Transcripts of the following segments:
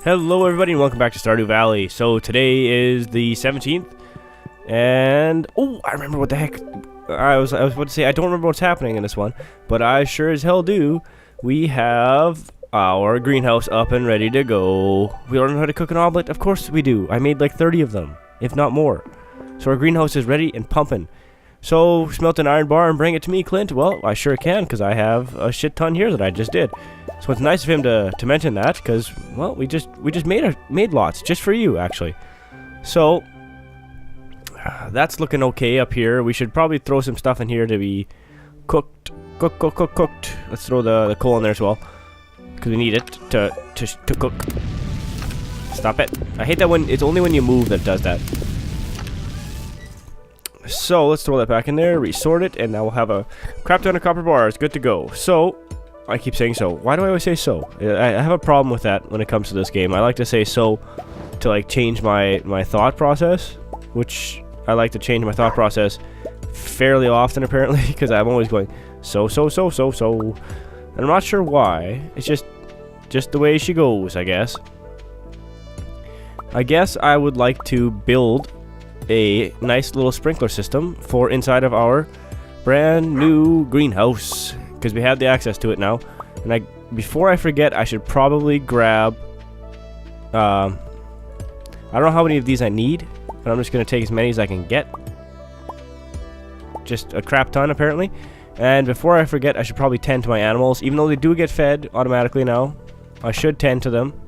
Hello everybody and welcome back to Stardew Valley. So today is the 17th and oh, I remember what the heck I was about to say. I don't remember what's happening in this one, but I sure as hell do. We have our greenhouse up and ready to go. We learned how to cook an omelet. Of course we do. I made like 30 of them, if not more. So our greenhouse is ready and pumping. So smelt an iron bar and bring it to me, Clint. Well, I sure can, because I have a shit ton here that I just did. So it's nice of him to mention that, because well, we just made lots just for you, actually. So that's looking okay up here. We should probably throw some stuff in here to be cooked. Let's throw the coal in there as well, because we need it to cook. Stop it! I hate that when it's only when you move that it does that. So let's throw that back in there, resort it, and now we'll have a crap ton of copper bars. Good to go. So I keep saying so. Why do I always say so? I have a problem with that when it comes to this game. I like to say so to like change my thought process, which I like to change my thought process fairly often apparently, because I'm always going so. And I'm not sure why. It's just the way she goes, I guess. I guess I would like to build a nice little sprinkler system for inside of our brand new greenhouse, because we have the access to it now. And before I forget, I should probably grab I don't know how many of these I need, but I'm just gonna take as many as I can get. Just a crap ton apparently. And before I forget, I should probably tend to my animals, even though they do get fed automatically now. I should tend to them,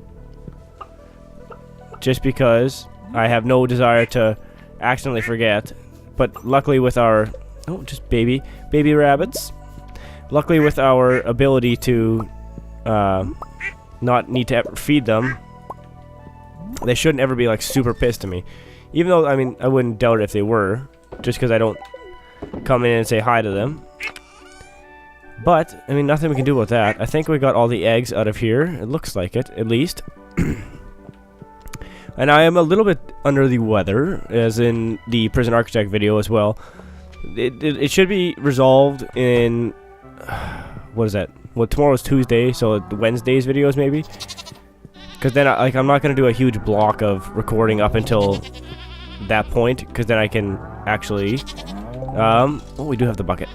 just because I have no desire to accidentally forget. But luckily with our just baby rabbits, luckily with our ability to not need to ever feed them, they shouldn't ever be like super pissed at me. Even though, I mean, I wouldn't doubt it if they were, just because I don't come in and say hi to them. But I mean, nothing we can do about that. I think we got all the eggs out of here. It looks like it, at least. And I am a little bit under the weather, as in the Prison Architect video as well. It should be resolved in what is that? Well, tomorrow's Tuesday, so Wednesday's videos maybe. Because then, I'm not gonna do a huge block of recording up until that point, because then I can actually. Oh, we do have the bucket.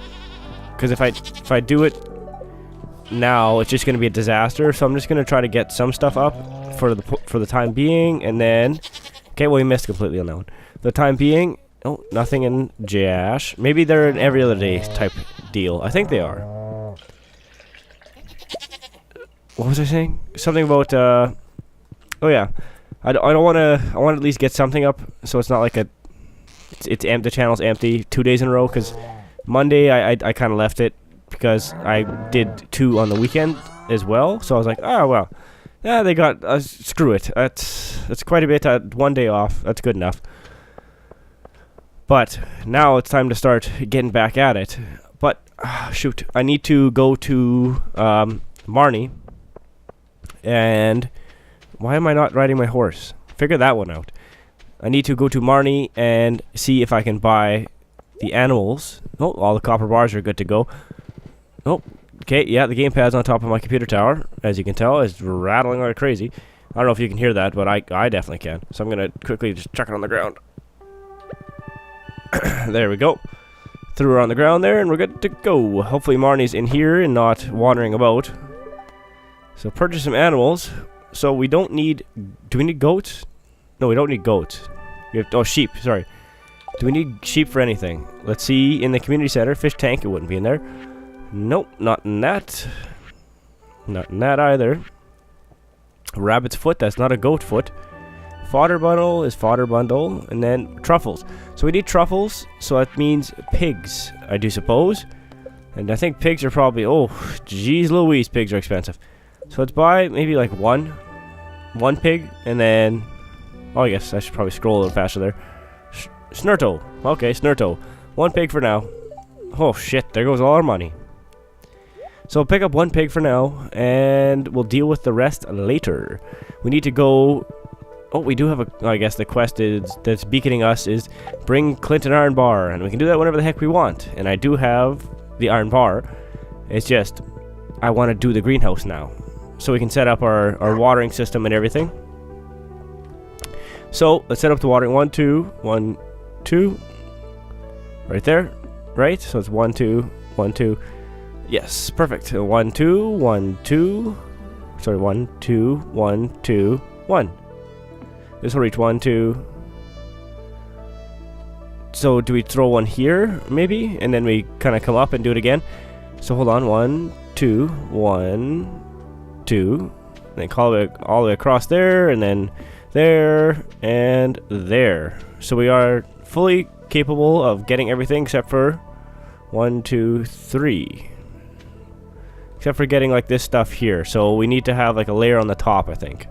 Because if I do it now, it's just gonna be a disaster. So I'm just gonna try to get some stuff up for the time being, and then okay, well, we missed completely on that one. The time being, oh, nothing in Jash. Maybe they're an every other day type deal. I think they are. What was I saying? Something about oh yeah, I don't want to. I want to at least get something up, so it's not like it's empty. The channel's empty 2 days in a row, because Monday I kind of left it because I did 2 on the weekend as well. So I was like, oh well. Yeah, they got, screw it. That's quite a bit, 1 day off. That's good enough. But now it's time to start getting back at it. But, shoot, I need to go to Marnie. And why am I not riding my horse? Figure that one out. I need to go to Marnie and see if I can buy the animals. Oh, all the copper bars are good to go. Oh. Okay, yeah, the gamepad's on top of my computer tower, as you can tell. It's rattling like crazy. I don't know if you can hear that, but I definitely can. So I'm going to quickly just chuck it on the ground. There we go. Threw her on the ground there, and we're good to go. Hopefully Marnie's in here and not wandering about. So purchase some animals. So we don't need... Do we need goats? No, we don't need goats. We have, oh, sheep, sorry. Do we need sheep for anything? Let's see, in the community center, fish tank, it wouldn't be in there. Nope, not in that. Not in that either. Rabbit's foot, that's not a goat foot. Fodder bundle is fodder bundle. And then truffles. So we need truffles, so that means pigs, I do suppose. And I think pigs are probably, oh, geez Louise, pigs are expensive. So let's buy maybe like one pig, and then, oh, I guess I should probably scroll a little faster there. Snurto, okay, Snurto. 1 pig for now. Oh shit, there goes all our money. So pick up 1 pig for now, and we'll deal with the rest later. We need to go... Oh, we do have a... I guess the quest that's beaconing us is bring Clint an iron bar, and we can do that whenever the heck we want. And I do have the iron bar. It's just, I want to do the greenhouse now. So we can set up our watering system and everything. So let's set up the watering. 1, 2, 1, 2. Right there. Right? So it's 1, 2, 1, 2. Yes, perfect. 1, 2, 1, 2. Sorry, 1, 2, 1, 2, 1. This will reach 1, 2. So do we throw one here, maybe? And then we kind of come up and do it again. So hold on. 1, 2, 1, 2. And then call it all the way across there, and then there, and there. So we are fully capable of getting everything except for 1, 2, 3. Except for getting like this stuff here. So we need to have like a layer on the top, I think.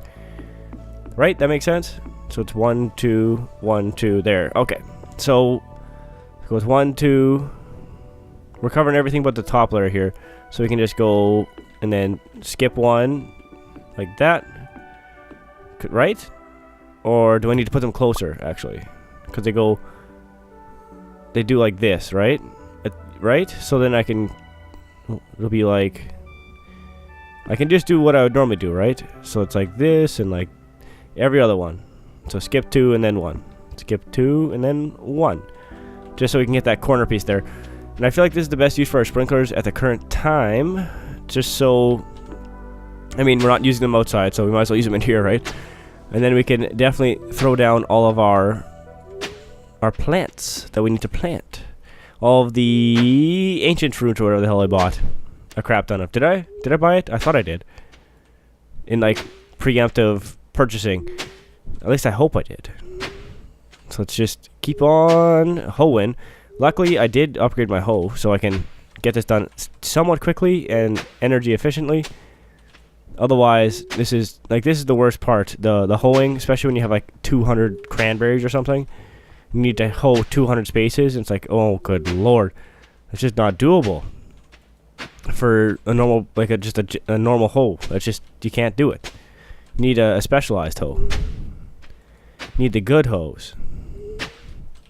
Right? That makes sense? So it's 1, 2, 1, 2, there. Okay. So it goes 1, 2. We're covering everything but the top layer here. So we can just go and then skip 1 like that. Right? Or do I need to put them closer, actually? Because they do like this, right? Right? So then it'll be like, I can just do what I would normally do, right? So it's like this and like every other one. So skip 2 and then 1. Skip 2 and then 1. Just so we can get that corner piece there. And I feel like this is the best use for our sprinklers at the current time. Just so, I mean, we're not using them outside, so we might as well use them in here, right? And then we can definitely throw down all of our plants that we need to plant. All of the ancient fruit or whatever the hell I bought. A crap ton of. Did I buy it? I thought I did. In like preemptive purchasing. At least I hope I did. So let's just keep on hoeing. Luckily I did upgrade my hoe so I can get this done somewhat quickly and energy efficiently. Otherwise, this is the worst part. The hoeing, especially when you have like 200 cranberries or something. You need to hoe 200 spaces and it's like, oh good lord. It's just not doable. For a normal, like a normal hoe. That's just, you can't do it. You need a specialized hoe. You need the good hoes.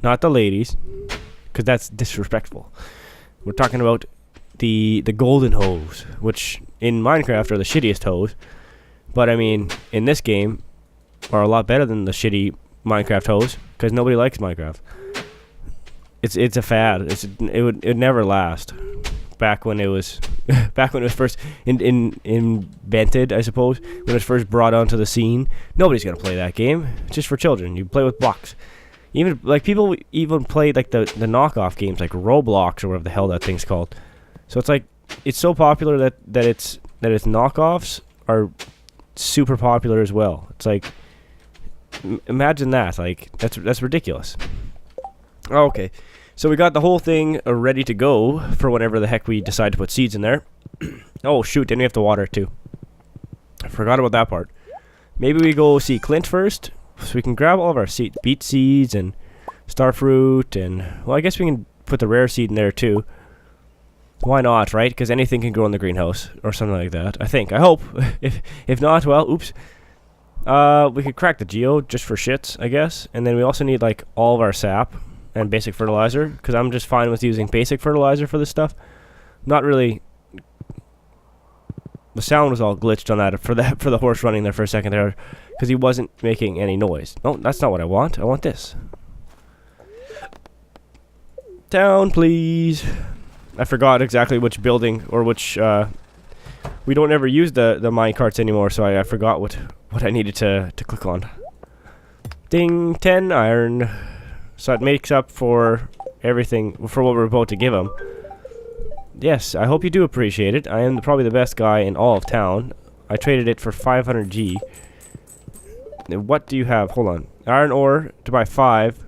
Not the ladies. Because that's disrespectful. We're talking about the golden hoes. Which in Minecraft are the shittiest hoes. But I mean, in this game, are a lot better than the shitty Minecraft hoes. Because nobody likes Minecraft. It's a fad. It would never last. Back when it was first invented, I suppose, when it was first brought onto the scene. Nobody's gonna play that game. It's just for children. You play with blocks. Even like people even play like the knockoff games like Roblox or whatever the hell that thing's called. So it's like it's so popular that its knockoffs are super popular as well. It's like imagine that. Like that's ridiculous. Okay. So we got the whole thing ready to go for whenever the heck we decide to put seeds in there. Oh shoot, then we have to water it too. I forgot about that part. Maybe we go see Clint first, so we can grab all of our beet seeds and starfruit and, well, I guess we can put the rare seed in there too. Why not, right? Because anything can grow in the greenhouse or something like that. I think. I hope. If not, well, oops. We could crack the geo just for shits, I guess. And then we also need like all of our sap. And basic fertilizer, because I'm just fine with using basic fertilizer for this stuff. Not really. The sound was all glitched on that for the horse running there for a second there, because he wasn't making any noise. No, that's not what I want. I want this. Down, please. I forgot exactly which building or which. We don't ever use the mine carts anymore, so I forgot what I needed to click on. Ding, 10 iron. So it makes up for everything, for what we're about to give him. Yes, I hope you do appreciate it. I am probably the best guy in all of town. I traded it for 500G. What do you have? Hold on. Iron ore to buy 5.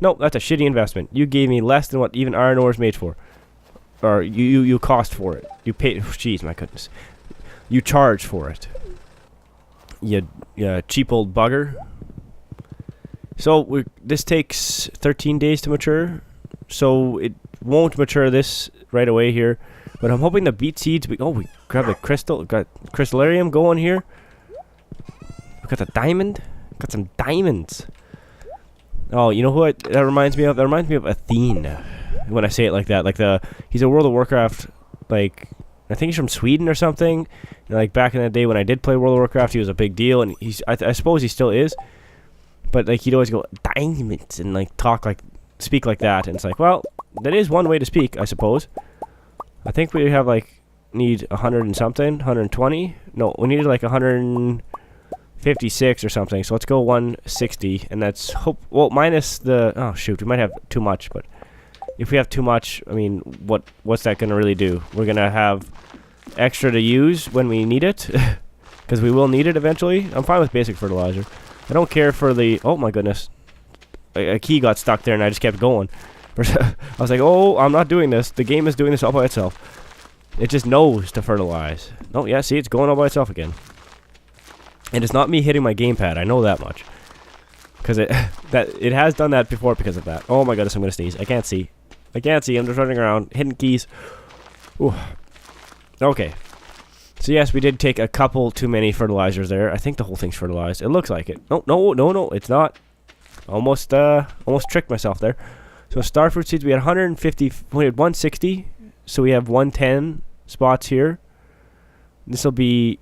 Nope, that's a shitty investment. You gave me less than what even iron ore is made for. Or you cost for it. You paid. Jeez, my goodness. You charge for it. You cheap old bugger. So this takes 13 days to mature, so it won't mature this right away here. But I'm hoping the beet seeds. We grab the crystal. Got crystallarium going here. We got the diamond. Got some diamonds. Oh, you know what that reminds me of? That reminds me of Athene. When I say it like that, he's a World of Warcraft. Like I think he's from Sweden or something. And like back in the day when I did play World of Warcraft, he was a big deal, and I suppose he still is. But like he'd always go diamonds and like speak like that, and it's like, well, that is one way to speak, I suppose. I think we have like need 100 and something, 120. No, we needed like 156 or something. So let's go 160, and that's well minus the shoot, we might have too much, but if we have too much, I mean, what's that gonna really do? We're gonna have extra to use when we need it, because we will need it eventually. I'm fine with basic fertilizer. I don't care for the, oh my goodness, a key got stuck there and I just kept going. I was like, oh, I'm not doing this. The game is doing this all by itself. It just knows to fertilize. Oh yeah, see, it's going all by itself again. And it's not me hitting my gamepad. I know that much, because it has done that before because of that. Oh my goodness, I'm gonna sneeze. I can't see. I'm just running around hitting keys. Ooh. Okay. So yes, we did take a couple too many fertilizers there. I think the whole thing's fertilized. It looks like it. No, it's not. Almost tricked myself there. So starfruit seeds, we had 150, we had 160. So we have 110 spots here. This will be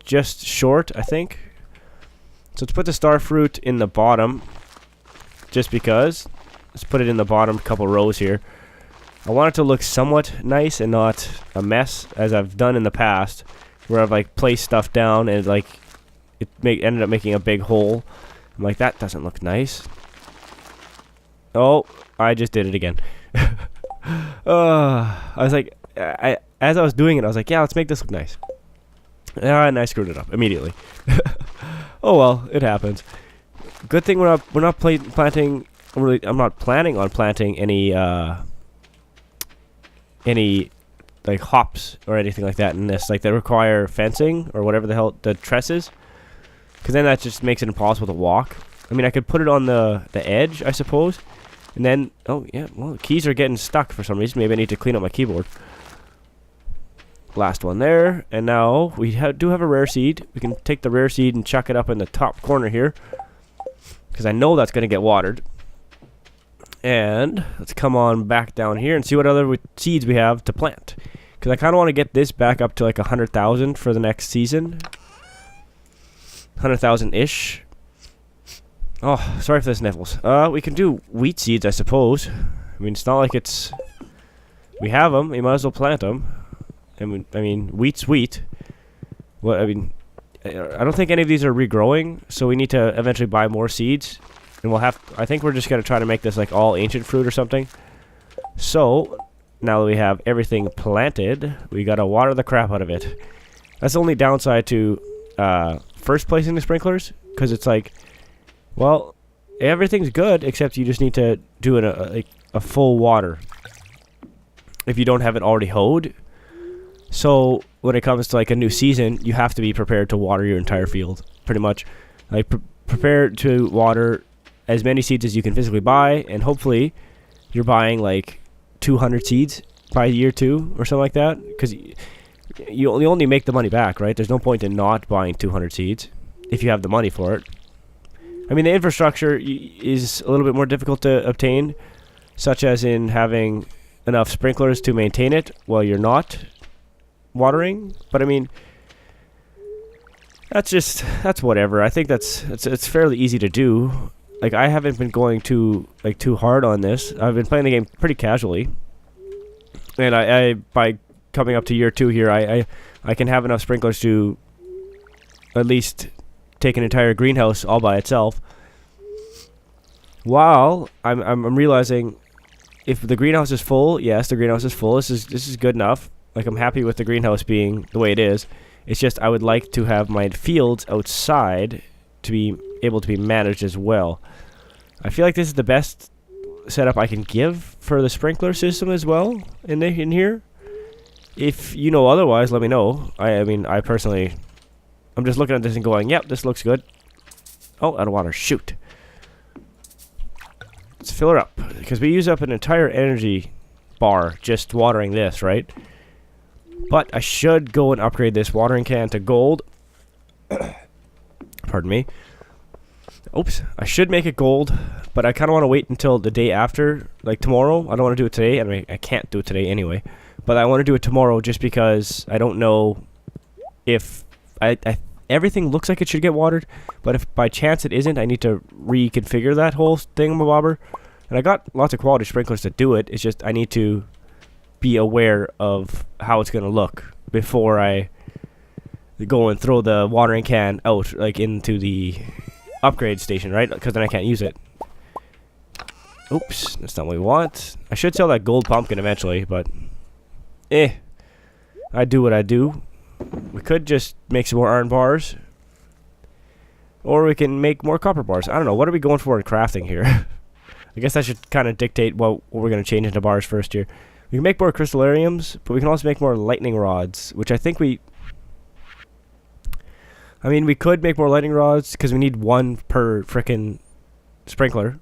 just short, I think. So let's put the starfruit in the bottom, just because. Let's put it in the bottom couple rows here. I want it to look somewhat nice and not a mess, as I've done in the past, where I've like placed stuff down and like ended up making a big hole. I'm like, that doesn't look nice. Oh, I just did it again. I was like, as I was doing it, I was like, yeah, let's make this look nice. And I screwed it up immediately. Oh well, it happens. Good thing we're not planting. I'm not planning on planting any like hops or anything like that in this, like that require fencing or whatever the hell, the trusses, because then that just makes it impossible to walk. I mean, I could put it on the edge, I suppose, and then, oh yeah, well, the keys are getting stuck for some reason. Maybe I need to clean up my keyboard. Last one there, and now we do have a rare seed. We can take the rare seed and chuck it up in the top corner here, because I know that's going to get watered. And let's come on back down here and see what other seeds we have to plant, because I kind of want to get this back up to like 100,000 for the next season. 100,000-ish. Oh, sorry for the sniffles. We can do wheat seeds, I suppose. I mean, it's not like it's... We have them. You might as well plant them. I mean, wheat's wheat. Well, I mean, I don't think any of these are regrowing, so we need to eventually buy more seeds. And we'll have... I think we're just going to try to make this like all ancient fruit or something. So, now that we have everything planted, we got to water the crap out of it. That's the only downside to first placing the sprinklers, because it's like... Well, everything's good, except you just need to do a full water if you don't have it already hoed. So when it comes to like a new season, you have to be prepared to water your entire field, pretty much. Like prepare to water as many seeds as you can physically buy, and hopefully you're buying like 200 seeds by year 2 or something like that, because you only make the money back, right? There's no point in not buying 200 seeds if you have the money for it. I mean, the infrastructure is a little bit more difficult to obtain, such as in having enough sprinklers to maintain it while you're not watering. But I mean, that's whatever. I think it's fairly easy to do. Like, I haven't been going too hard on this. I've been playing the game pretty casually, and I by coming up to year 2 here, I can have enough sprinklers to at least take an entire greenhouse all by itself. While I'm realizing, if the greenhouse is full, yes, the greenhouse is full. This is good enough. Like, I'm happy with the greenhouse being the way it is. It's just I would like to have my fields outside to be able to be managed as well. I feel like this is the best setup I can give for the sprinkler system as well in here. If you know otherwise, let me know. I mean, I personally, I'm just looking at this and going, yep, this looks good. Oh, out of water. Shoot. Let's fill her up, because we use up an entire energy bar just watering this, right? But I should go and upgrade this watering can to gold. Pardon me. Oops. I should make it gold, but I kind of want to wait until the day after, like tomorrow. I don't want to do it today. I mean, I can't do it today anyway. But I want to do it tomorrow just because I don't know if... everything looks like it should get watered, but if by chance it isn't, I need to reconfigure that whole thingamabobber. And I got lots of quality sprinklers to do it. It's just I need to be aware of how it's going to look before I go and throw the watering can out, like into the upgrade station, right? Because then I can't use it. Oops, that's not what we want. I should sell that gold pumpkin eventually, but I do what I do. We could just make some more iron bars, or we can make more copper bars. I don't know. What are we going for in crafting here? I guess that should kind of dictate what we're going to change into bars first here. We can make more crystallariums, but we can also make more lightning rods, which I think we... I mean, we could make more lightning rods, because we need one per frickin' sprinkler.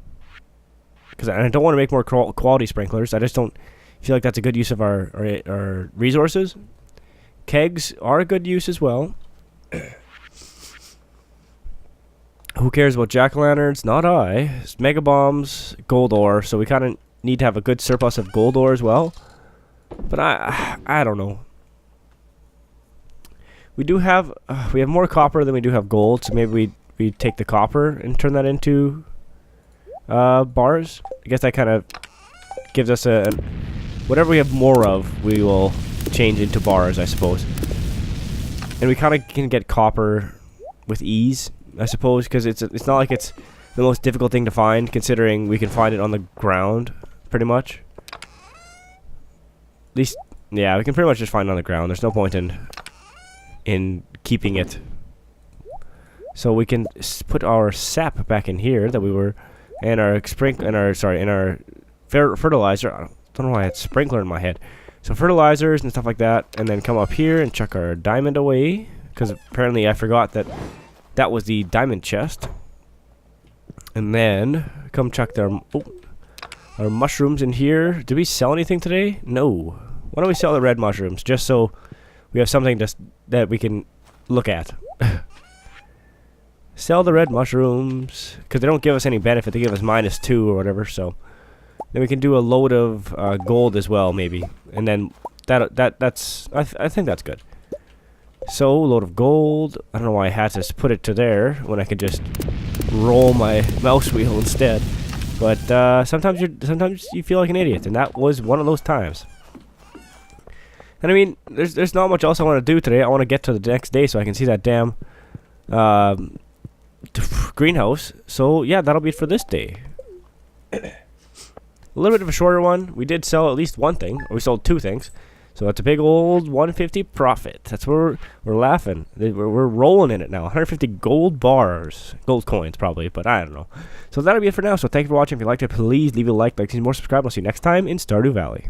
Because I don't want to make more quality sprinklers. I just don't feel like that's a good use of our resources. Kegs are a good use as well. Who cares about jack-o'-lanterns? Not I. It's mega bombs, gold ore, so we kind of need to have a good surplus of gold ore as well. But I don't know. We do have we have more copper than we do have gold, so maybe we take the copper and turn that into bars. I guess that kind of gives us a whatever we have more of, we will change into bars, I suppose. And we kind of can get copper with ease, I suppose, because it's not like it's the most difficult thing to find, considering we can find it on the ground, pretty much. At least, yeah, we can pretty much just find it on the ground. There's no point in keeping it. So we can put our sap back in here that we were, and our fertilizer. I don't know why I had sprinkler in my head. So fertilizers and stuff like that, and then come up here and chuck our diamond away, because apparently I forgot that that was the diamond chest. And then come chuck our mushrooms in here. Did we sell anything today? No. Why don't we sell the red mushrooms, just so we have something that we can look at. Sell the red mushrooms, because they don't give us any benefit. They give us -2 or whatever, so then we can do a load of gold as well, maybe. And then that's I think that's good. So, load of gold. I don't know why I had to put it to there when I could just roll my mouse wheel instead. But sometimes you feel like an idiot, and that was one of those times. And I mean, there's not much else I want to do today. I want to get to the next day so I can see that damn greenhouse. So yeah, that'll be it for this day. A little bit of a shorter one. We did sell at least one thing, or we sold 2 things. So that's a big old 150 profit. That's where we're laughing. We're rolling in it now. 150 gold bars. Gold coins, probably, but I don't know. So that'll be it for now. So thank you for watching. If you liked it, please leave a like, see more, subscribe. I'll see you next time in Stardew Valley.